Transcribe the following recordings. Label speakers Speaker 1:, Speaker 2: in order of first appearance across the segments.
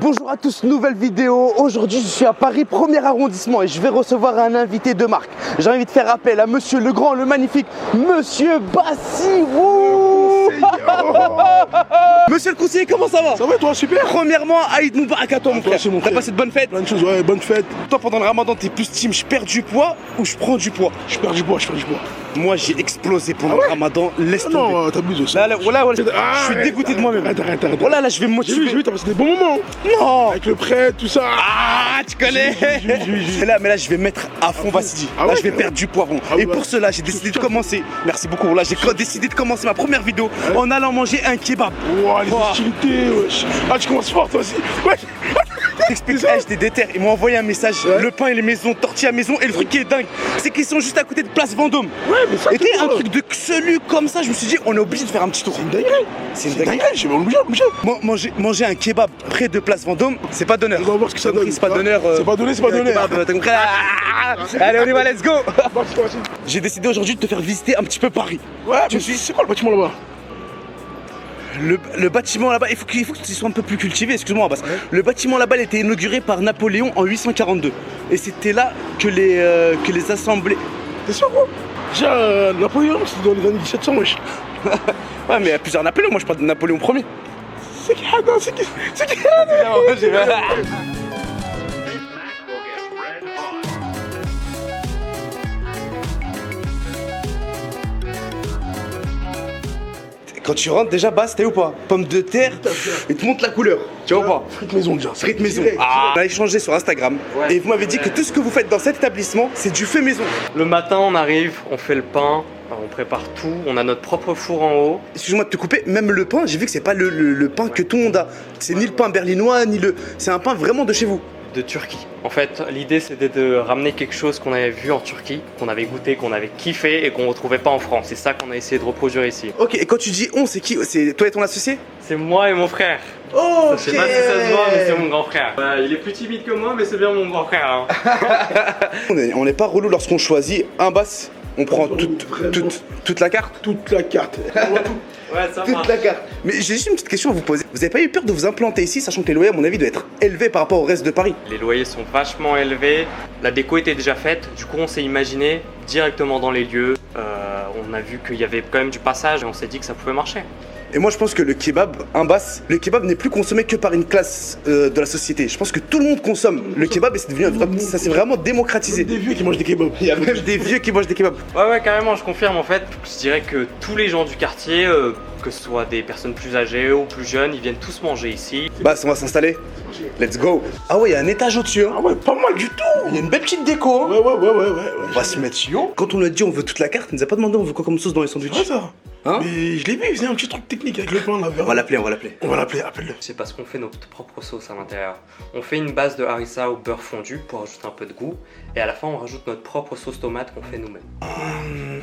Speaker 1: Bonjour à tous, nouvelle vidéo. Aujourd'hui je suis à Paris, premier arrondissement et je vais recevoir un invité de marque. J'ai envie de faire appel à monsieur le grand, le magnifique, monsieur Bassirou. Monsieur le conseiller, comment ça va?
Speaker 2: Ça va toi, super.
Speaker 1: Premièrement, Aïd Moubarak à toi mon frère. T'as passé de bonnes fêtes?
Speaker 2: Plein de choses, ouais, bonne fête.
Speaker 1: Toi pendant le ramadan, t'es plus team je perds du poids ou je prends du poids?
Speaker 2: Je perds du poids, je perds du poids.
Speaker 1: Moi j'ai explosé pendant le ramadan, laisse tomber.
Speaker 2: Non, t'abuses aussi.
Speaker 1: Là, je suis dégoûté de moi-même.
Speaker 2: Arrête.
Speaker 1: Voilà, là je vais me motiver.
Speaker 2: J'ai vu, t'as passé des bons moments.
Speaker 1: Non.
Speaker 2: Avec le prêt, tout ça.
Speaker 1: Ah, tu connais. Mais là je vais mettre à fond Vassidi.
Speaker 2: Ah
Speaker 1: Là
Speaker 2: ouais,
Speaker 1: je vais perdre du poivron. Et pour cela j'ai décidé de commencer. Merci beaucoup. Là j'ai décidé de commencer ma première vidéo en allant manger un kebab.
Speaker 2: Ouah, les hostilités, wesh. Ah, tu commences fort toi aussi. Wesh.
Speaker 1: T'expliques, j'étais déter. Ils m'ont envoyé un message. Le pain il est maison, tortilla maison. Et le truc qui est dingue, c'est qu'ils sont juste à côté de Place Vendôme.
Speaker 2: Ouais, mais ça.
Speaker 1: Et t'es un truc de xelu comme ça. Je me suis dit, on est obligé de faire un petit tour.
Speaker 2: C'est une dinguerie.
Speaker 1: C'est une dinguerie.
Speaker 2: Je vais obligé.
Speaker 1: Manger un kebab près de Place Vendôme, c'est pas d'honneur.
Speaker 2: On va voir ce que ça donne.
Speaker 1: C'est pas d'honneur.
Speaker 2: C'est pas donné, c'est pas donné.
Speaker 1: T'as compris? Allez, on y va, let's go.
Speaker 2: Vas-y.
Speaker 1: J'ai décidé aujourd'hui de te faire visiter un petit peu Paris.
Speaker 2: Ouais, mais c'est quoi le bâtiment là-bas?
Speaker 1: Le bâtiment là-bas, il faut que tu sois un peu plus cultivé, excuse-moi Abbas. Le bâtiment là-bas, il a été inauguré par Napoléon en 842. Et c'était là que les assemblées...
Speaker 2: T'es sûr gros? Déjà, Napoléon, c'est dans les années 1700, wesh.
Speaker 1: Ouais, mais il y a plusieurs Napoléons, moi je parle de Napoléon Ier.
Speaker 2: C'est qui? C'est qui?
Speaker 1: Quand tu rentres déjà, Bass, t'es ou pas? Pomme de terre, et te montre la couleur, tu vois ou pas?
Speaker 2: Frites maison déjà.
Speaker 1: Frites maison.
Speaker 2: Direct.
Speaker 1: On a échangé sur Instagram et vous m'avez dit que tout ce que vous faites dans cet établissement, c'est du fait maison.
Speaker 3: Le matin, on arrive, on fait le pain, on prépare tout, on a notre propre four en haut.
Speaker 1: Excuse-moi de te couper, même le pain, j'ai vu que c'est pas le pain que tout le monde a. C'est ni le pain berlinois, ni le... C'est un pain vraiment de chez vous.
Speaker 3: De Turquie. En fait, l'idée c'était de ramener quelque chose qu'on avait vu en Turquie, qu'on avait goûté, qu'on avait kiffé et qu'on retrouvait pas en France. C'est ça qu'on a essayé de reproduire ici.
Speaker 1: Ok, et quand tu dis on, c'est qui? C'est toi et ton associé?
Speaker 3: C'est moi et mon frère.
Speaker 1: Oh,
Speaker 3: Je sais pas si ça se voit, mais c'est mon grand frère. Il est plus timide que moi, mais c'est bien mon grand frère. Hein.
Speaker 1: On n'est pas relou lorsqu'on choisit un bass. On prend toute la carte.
Speaker 2: Toute la carte.
Speaker 3: Ouais, ça
Speaker 1: Toute
Speaker 3: marche.
Speaker 1: la carte. Mais j'ai juste une petite question à vous poser. Vous avez pas eu peur de vous implanter ici, sachant que les loyers, à mon avis, doivent être élevés par rapport au reste de Paris?
Speaker 3: Les loyers sont vachement élevés, la déco était déjà faite, du coup on s'est imaginé directement dans les lieux. On a vu qu'il y avait quand même du passage et on s'est dit que ça pouvait marcher.
Speaker 1: Et moi je pense que le kebab, un bass, le kebab n'est plus consommé que par une classe de la société. Je pense que tout le monde consomme le kebab et c'est devenu ça s'est vraiment démocratisé.
Speaker 2: Des vieux qui mangent des kebabs.
Speaker 1: Il y a même des vieux qui mangent des kebabs.
Speaker 3: Ouais, carrément, je confirme en fait. Je dirais que tous les gens du quartier, que ce soit des personnes plus âgées ou plus jeunes, ils viennent tous manger ici.
Speaker 1: Bass, on va s'installer. Let's go. Ah ouais, il y a un étage au-dessus.
Speaker 2: Ah ouais, pas mal du tout.
Speaker 1: Il y a une belle petite déco. Hein.
Speaker 2: Ouais.
Speaker 1: On va se mettre yo. Quand on lui a dit on veut toute la carte, il nous a pas demandé on veut quoi comme sauce dans les sandwichs.
Speaker 2: C'est vrai ça.
Speaker 1: Hein?
Speaker 2: Mais je l'ai vu, il faisait un petit truc technique avec le pain là.
Speaker 1: On va l'appeler.
Speaker 2: On va l'appeler, appelle-le.
Speaker 3: C'est parce qu'on fait notre propre sauce à l'intérieur. On fait une base de harissa au beurre fondu pour ajouter un peu de goût. Et à la fin, on rajoute notre propre sauce tomate qu'on fait nous-mêmes.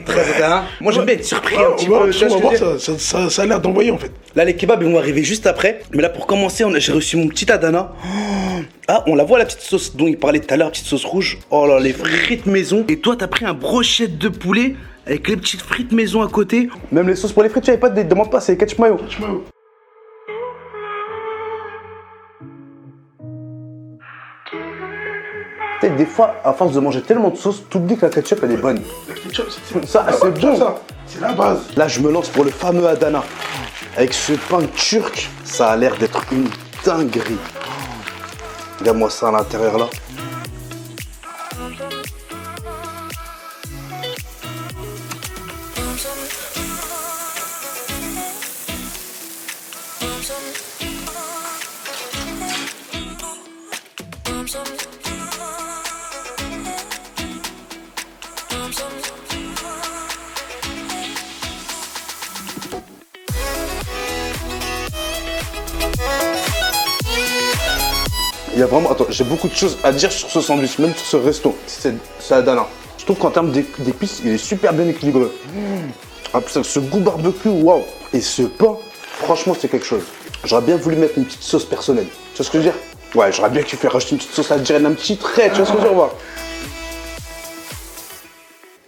Speaker 1: Très bien. Moi j'aime bien être surpris un petit peu.
Speaker 2: On va
Speaker 1: tu vois ce que
Speaker 2: voir,
Speaker 1: je veux dire.
Speaker 2: ça a l'air d'envoyer en fait.
Speaker 1: Là les kebabs ils vont arriver juste après. Mais là pour commencer, j'ai reçu mon petit Adana. Oh. Ah, on la voit la petite sauce dont il parlait tout à l'heure, petite sauce rouge. Oh là, les frites maison. Et toi t'as pris un brochette de poulet avec les petites frites maison à côté. Même les sauces pour les frites, tu savais pas, demande pas, c'est ketchup mayo. Peut-être des fois, à force de manger tellement de sauce, tu oublies que la ketchup elle est bonne.
Speaker 2: La ketchup,
Speaker 1: Ça, c'est bon.
Speaker 2: ça. C'est la base.
Speaker 1: Là, je me lance pour le fameux Adana. Avec ce pain turc, ça a l'air d'être une dinguerie. Regarde-moi ça à l'intérieur là. Il y a vraiment... Attends, j'ai beaucoup de choses à dire sur ce sandwich, même sur ce resto. C'est Adana. Je trouve qu'en termes d'épices, il est super bien équilibré. Ah, putain, ce goût barbecue, waouh. Et ce pain, franchement, c'est quelque chose. J'aurais bien voulu mettre une petite sauce personnelle. Tu vois ce que je veux dire? Ouais, j'aurais bien kiffé rajouter une petite sauce algérienne, un petit trait, tu vois ce que je veux dire?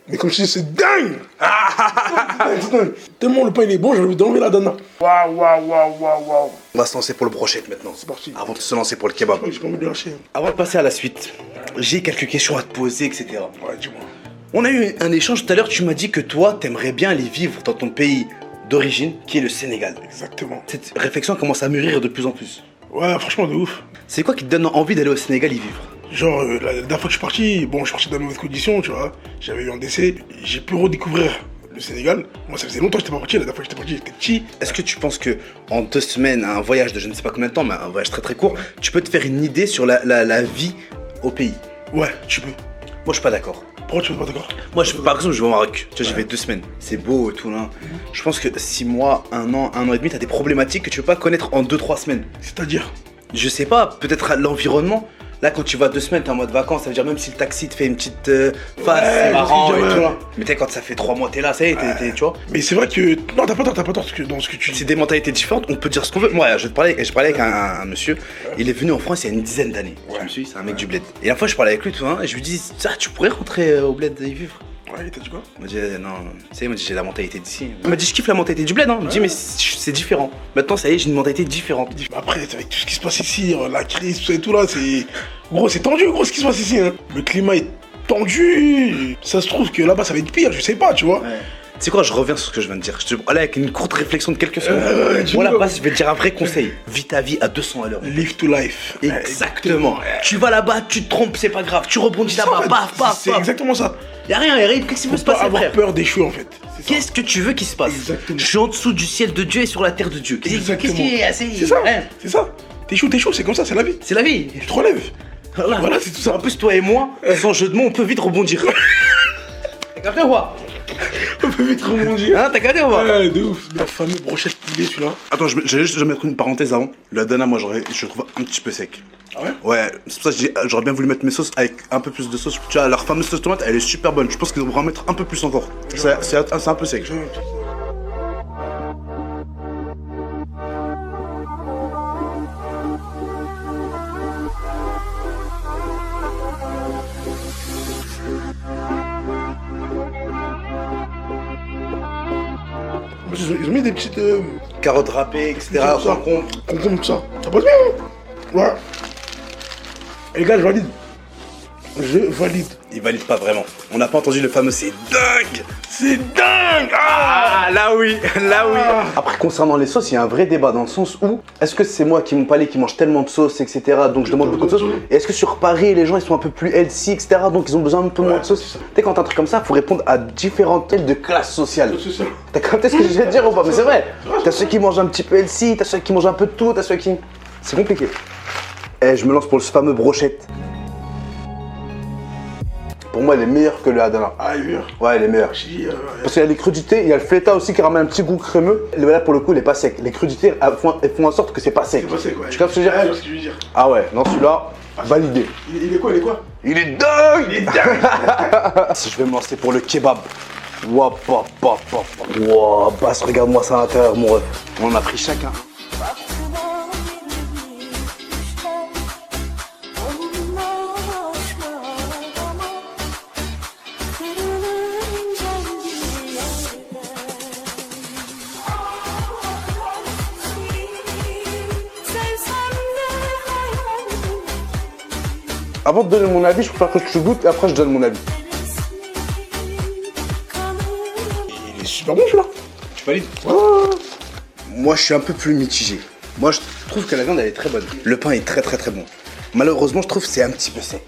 Speaker 2: Mais comme je dis, c'est dingue. C'est dingue. Tellement le pain il est bon, j'ai envie d'enlever la dana. Waouh.
Speaker 1: On va se lancer pour le brochette maintenant.
Speaker 2: C'est parti.
Speaker 1: Avant de se lancer pour le kebab.
Speaker 2: J'ai pas envie de lâcher.
Speaker 1: Avant de passer à la suite, j'ai quelques questions à te poser, etc.
Speaker 2: Ouais, dis-moi.
Speaker 1: On a eu un échange tout à l'heure, tu m'as dit que toi, t'aimerais bien aller vivre dans ton pays d'origine, qui est le Sénégal.
Speaker 2: Exactement.
Speaker 1: Cette réflexion commence à mûrir de plus en plus.
Speaker 2: Ouais, franchement, de ouf.
Speaker 1: C'est quoi qui te donne envie d'aller au Sénégal y vivre?
Speaker 2: Genre, la dernière fois que je suis parti, bon, je suis parti dans de mauvaises conditions, tu vois. J'avais eu un décès. J'ai pu redécouvrir le Sénégal. Moi, ça faisait longtemps que j'étais pas parti. La dernière fois que j'étais parti, j'étais petit.
Speaker 1: Est-ce que tu penses que en 2 semaines, un voyage de je ne sais pas combien de temps, mais un voyage très très court, tu peux te faire une idée sur la vie au pays?
Speaker 2: Ouais, tu peux.
Speaker 1: Moi, je suis pas d'accord.
Speaker 2: Pourquoi tu peux pas d'accord?
Speaker 1: Moi, par exemple, je vais au Maroc. Tu vois, j'y vais 2 semaines. C'est beau et tout là. Je pense que 6 mois, 1 an et demi, t'as des problématiques que tu peux pas connaître en 2-3 semaines.
Speaker 2: C'est-à-dire?
Speaker 1: Je sais pas, peut-être l'environnement. Là, quand tu vas 2 semaines, t'es en mode vacances, ça veut dire même si le taxi te fait une petite face, c'est marrant et tout là. Mais t'es quand ça fait 3 mois, t'es là, ça y est, tu vois.
Speaker 2: Mais c'est vrai que. Non, t'as pas tort dans ce que tu dis.
Speaker 1: C'est des mentalités différentes, on peut dire ce qu'on veut. Moi, je parlais avec un monsieur, il est venu en France il y a une dizaine d'années. Tu me suis, c'est un mec du bled. Et la fois, je parlais avec lui, tout, hein, et je lui dis, ça, tu pourrais rentrer au bled et y vivre.
Speaker 2: Ouais, il t'a dit quoi?
Speaker 1: Il m'a dit, non, tu sais, il m'a dit, j'ai la mentalité d'ici. Il m'a dit, je kiffe la mentalité du bled, hein. Il m'a dit, mais c'est différent. Maintenant, ça y est, j'ai une mentalité différente.
Speaker 2: Après, avec tout ce qui se passe ici, la crise, tout ça et tout là, c'est. Gros, c'est tendu, gros, ce qui se passe ici, hein. Le climat est tendu. Ça se trouve que là-bas, ça va être pire, je sais pas, tu vois.
Speaker 1: Ouais. Tu sais quoi, je reviens sur ce que je viens de dire. Je te allez avec une courte réflexion de quelques secondes. Voilà, passe, je vais te dire un vrai conseil. Vis ta vie à 200 à l'heure.
Speaker 2: Live to life.
Speaker 1: Exactement. Tu vas là-bas, tu te trompes, c'est pas grave. Tu rebondis là-bas, paf, paf,
Speaker 2: c'est
Speaker 1: paf.
Speaker 2: exactement ça.
Speaker 1: Y'a rien, qu'est-ce qui peut se
Speaker 2: Faut pas
Speaker 1: passer,
Speaker 2: avoir
Speaker 1: frère?
Speaker 2: peur d'échouer en fait.
Speaker 1: Qu'est-ce que tu veux qu'il se passe?
Speaker 2: Exactement.
Speaker 1: Je suis en dessous du ciel de Dieu et sur la terre de Dieu. Qu'est-ce qui est assez.
Speaker 2: C'est ça.
Speaker 1: Hein?
Speaker 2: C'est ça. T'échoues, c'est comme ça, c'est la vie.
Speaker 1: C'est la vie.
Speaker 2: Tu te relèves.
Speaker 1: Voilà, c'est tout ça. En plus, toi et moi, sans jeu de mots, on peut vite rebondir. T'as capté ou pas?
Speaker 2: On peut vite rebondir.
Speaker 1: Hein, t'as capté ou pas?
Speaker 2: Ouais, de ouf. La fameuse brochette poulet, celui-là.
Speaker 1: Attends, j'allais juste mettre une parenthèse avant. La dana, moi, je le trouve un petit peu sec.
Speaker 2: Ah ouais?
Speaker 1: Ouais, c'est pour ça que j'aurais bien voulu mettre mes sauces avec un peu plus de sauce. Tu vois, leur fameuse sauce tomate, elle est super bonne. Je pense qu'ils devraient en mettre un peu plus encore. C'est un peu sec.
Speaker 2: Ils ont mis des petites.
Speaker 1: Carottes râpées, etc.
Speaker 2: Concombre, tout ça. Ça passe bien, hein? Ouais. Et les gars, je valide. Je valide.
Speaker 1: Ils valident pas vraiment. On n'a pas entendu le fameux c'est dingue.
Speaker 2: C'est dingue! Ah,
Speaker 1: là oui. Après, concernant les sauces, il y a un vrai débat dans le sens où est-ce que c'est moi qui mon palais qui mange tellement de sauce, etc. Donc je demande beaucoup de sauce. Et est-ce que sur Paris, les gens ils sont un peu plus healthy, etc. Donc ils ont besoin un peu moins de sauce. Tu sais, quand t'as un truc comme ça, faut répondre à différentes têtes de classe sociale.
Speaker 2: C'est ça.
Speaker 1: T'as capté ce que je vais te dire ou pas? Mais c'est vrai. T'as ceux qui mangent un petit peu healthy, t'as ceux qui mangent un peu de tout, t'as ceux qui. C'est compliqué. Et je me lance pour le fameux brochette. Pour moi, elle est meilleure que le Adana.
Speaker 2: Ah, il est meilleur.
Speaker 1: Ouais, elle est meilleure. Parce qu'il y a les crudités, il y a le feta aussi qui ramène un petit goût crémeux. Là, pour le coup, il est pas sec. Les crudités, elles font en sorte que c'est pas sec.
Speaker 2: C'est pas sec, ouais.
Speaker 1: Tu captes ce que je veux dire?
Speaker 2: Ouais, je vois ce que je veux dire.
Speaker 1: Ah ouais, non, celui-là, validé.
Speaker 2: Il est quoi?
Speaker 1: Il est dingue! Si je vais me lancer pour le kebab. Ouah, Bass, regarde-moi ça à l'intérieur, mon ref. On en a pris chacun. Avant de donner mon avis, je préfère que tu goûtes et après je donne mon avis.
Speaker 2: Il est super bon celui-là.
Speaker 1: Tu valides? Moi, je suis un peu plus mitigé. Moi, je trouve que la viande, elle est très bonne. Le pain est très bon. Malheureusement, je trouve que c'est un petit peu sec.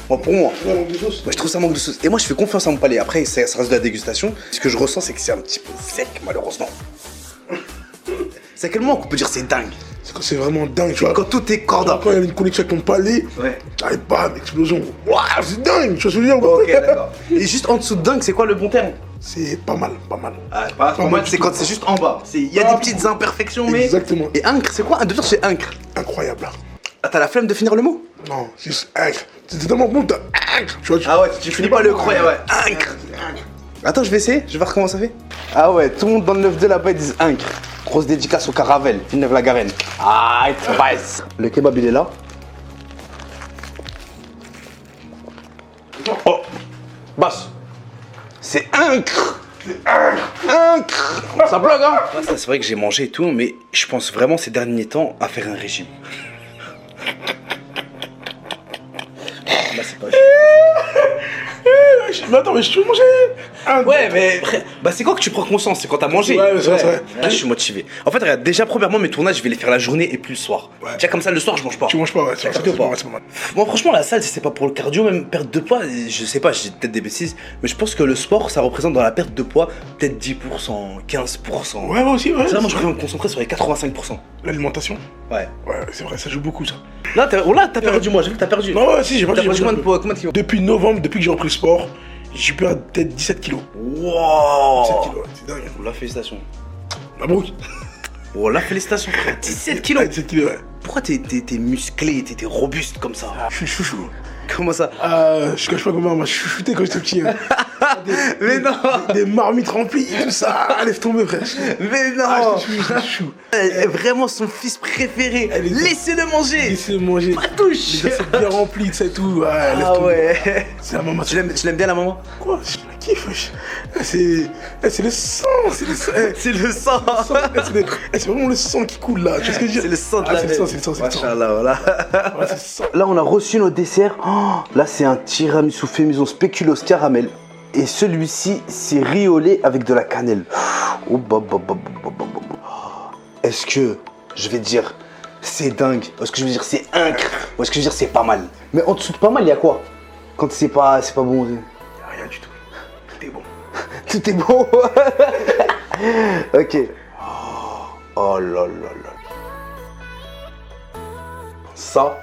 Speaker 1: Bon, pour moi.
Speaker 2: Ouais, manque de sauce.
Speaker 1: Je trouve ça manque de sauce. Et moi, je fais confiance à mon palais. Après, ça reste de la dégustation. Ce que je ressens, c'est que c'est un petit peu sec, malheureusement. C'est à quel moment qu'on peut dire c'est dingue?
Speaker 2: C'est quand c'est vraiment dingue, tu vois.
Speaker 1: Quand tout est corda.
Speaker 2: Quand il y a une connexion avec ton palais,
Speaker 1: Ouais.
Speaker 2: t'arrives pas, explosion. Waouh, c'est dingue, tu vois ce que je veux dire?
Speaker 1: Ok, d'accord. Et juste en dessous de dingue, c'est quoi le bon terme?
Speaker 2: C'est pas mal.
Speaker 1: Ah, pas mal, c'est quand c'est juste en bas. Il y a des petites imperfections, mais.
Speaker 2: Exactement.
Speaker 1: Et incre, c'est quoi? Deux c'est incre.
Speaker 2: Incroyable.
Speaker 1: Ah, t'as la flemme de finir le mot?
Speaker 2: Non, c'est juste incre. C'est tellement bon, t'as incre. Tu vois,
Speaker 1: Ah ouais, tu finis pas le croire, ouais. Incre. Attends, je vais essayer, je vais voir comment ça fait. Ah ouais, tout le monde dans le 9-2 là-bas ils disent incre. Grosse dédicace au Caravelle, Villeneuve-la-Garenne. Ah, it's nice. Le kebab il est là. Oh, Basse. C'est incre. Ça bloque, hein. Ça, c'est vrai que j'ai mangé et tout, mais je pense vraiment ces derniers temps à faire un régime. Là, c'est pas...
Speaker 2: Mais attends, mais je veux manger.
Speaker 1: Ouais, mais bah c'est quoi que tu prends conscience? C'est quand t'as mangé.
Speaker 2: Ouais, c'est vrai.
Speaker 1: Là, je suis motivé. En fait, regarde, déjà, premièrement, mes tournages, je vais les faire la journée et plus le soir.
Speaker 2: Ouais.
Speaker 1: Déjà, comme ça, le soir, je mange pas.
Speaker 2: Tu manges pas, ouais, c'est
Speaker 1: Accepté ou pas?
Speaker 2: pas mal.
Speaker 1: Moi, franchement, la salle, c'est pas pour le cardio, même perte de poids. Je sais pas, j'ai peut-être des bêtises, mais je pense que le sport, ça représente dans la perte de poids peut-être 10%, 15%.
Speaker 2: Ouais, moi aussi, ouais.
Speaker 1: Ça, moi, je préfère me concentrer sur les 85%.
Speaker 2: L'alimentation.
Speaker 1: Ouais.
Speaker 2: Ouais, c'est vrai, ça joue beaucoup, ça.
Speaker 1: Là, t'as perdu, moi, j'ai vu que t'as perdu.
Speaker 2: Non, ouais, si, j'ai pas
Speaker 1: T'as
Speaker 2: dit.
Speaker 1: perdu combien de poids? Combien de kilos?
Speaker 2: Depuis novembre, depuis que j'ai repris le sport, j'ai perdu peut-être 17 kilos.
Speaker 1: Wow.
Speaker 2: 17 kilos, ouais, c'est dingue.
Speaker 1: La félicitation.
Speaker 2: Mabrouk.
Speaker 1: Oh, la félicitation, frère. 17 kilos.
Speaker 2: Ouais, 17 kilos, ouais.
Speaker 1: Pourquoi t'es musclé, t'es robuste comme ça?
Speaker 2: Je suis chouchou.
Speaker 1: Comment ça?
Speaker 2: Je cache pas comment on m'a chouchouté quand j'étais petit. Hein.
Speaker 1: Mais non.
Speaker 2: Des marmites remplies, tout ça. Ah, laisse tomber, frère.
Speaker 1: Mais non.
Speaker 2: Ah, je suis chouchou.
Speaker 1: Elle est vraiment son fils préféré. Laissez-le manger.
Speaker 2: Laissez-le manger.
Speaker 1: Pas touche.
Speaker 2: Les assiettes bien remplies, tu sais tout. Ouais, laisse
Speaker 1: Ah
Speaker 2: tomber.
Speaker 1: ouais.
Speaker 2: C'est la maman.
Speaker 1: Tu l'aimes bien la maman?
Speaker 2: Quoi? Je la kiffe, wesh. C'est le sang. C'est le sang.
Speaker 1: C'est le sang.
Speaker 2: C'est vraiment le sang qui coule là. Tu sais ce que je veux dire?
Speaker 1: C'est le sang de la
Speaker 2: c'est le sang, c'est le sang, c'est le sang.
Speaker 1: Machallah, voilà.
Speaker 2: Ouais, c'est le sang.
Speaker 1: Là, on a reçu nos desserts. Oh, là, c'est un tiramisu fait maison spéculoos caramel. Et celui-ci, c'est riz au lait avec de la cannelle. Oh, est-ce que je vais dire c'est dingue? Est-ce que je vais dire c'est incre? Ou est-ce que je vais dire c'est pas mal? Mais en dessous de pas mal, il y a quoi? Quand c'est pas bon.
Speaker 2: Y'a rien du tout. Tout est bon.
Speaker 1: Tout est bon. Ok. Oh là là là. Ça,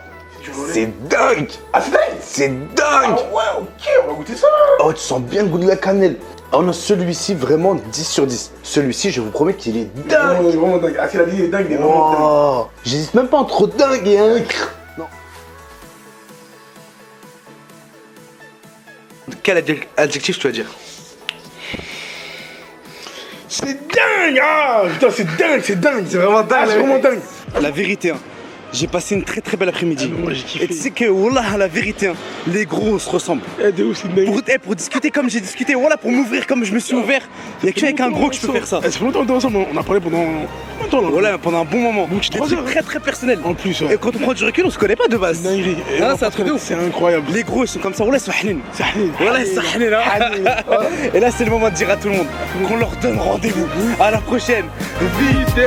Speaker 1: c'est dingue.
Speaker 2: Ah, c'est dingue.
Speaker 1: C'est dingue.
Speaker 2: Ah ouais, ok, on va goûter ça.
Speaker 1: Oh, tu sens bien le goût de la cannelle. On a celui-ci vraiment 10 sur 10. Celui-ci, je vous promets qu'il est dingue.
Speaker 2: Vraiment dingue. Ah, c'est la vie, il est dingue, il est vraiment dingue.
Speaker 1: Oh, j'hésite même pas entre dingue et incre. Non. Quel adjectif tu vas dire?
Speaker 2: C'est dingue. Ah, putain, c'est dingue, c'est dingue.
Speaker 1: C'est vraiment dingue.
Speaker 2: Ah, c'est vraiment dingue.
Speaker 1: La vérité, hein. J'ai passé une très très belle après-midi.
Speaker 2: Ah, moi, j'ai kiffé.
Speaker 1: Et tu sais que, wallah, la vérité, hein, les gros, on se ressemble.
Speaker 2: Eh, de ouf, c'est dingue.
Speaker 1: Pour discuter comme j'ai discuté, voilà, pour m'ouvrir comme je me suis ouvert, il n'y a qu'avec un gros que je peux faire ça.
Speaker 2: Eh, ça fait longtemps qu'on est ensemble, on a parlé pendant longtemps là.
Speaker 1: Voilà, pendant un bon moment.
Speaker 2: Bon,
Speaker 1: Des
Speaker 2: 3
Speaker 1: trucs
Speaker 2: heures.
Speaker 1: très très personnels.
Speaker 2: En plus, ouais.
Speaker 1: Et quand on prend du recul, on se connaît pas de base.
Speaker 2: Dinguerie. Et
Speaker 1: Hein,
Speaker 2: on
Speaker 1: c'est un
Speaker 2: va
Speaker 1: truc de ouf.
Speaker 2: C'est incroyable.
Speaker 1: Les gros, ils sont comme ça, voilà, ils sont hanin.
Speaker 2: C'est Hanine.
Speaker 1: Voilà, ils sont hanin, hein. Et là, c'est le moment de dire à tout le monde qu'on leur donne rendez-vous à la prochaine vidéo.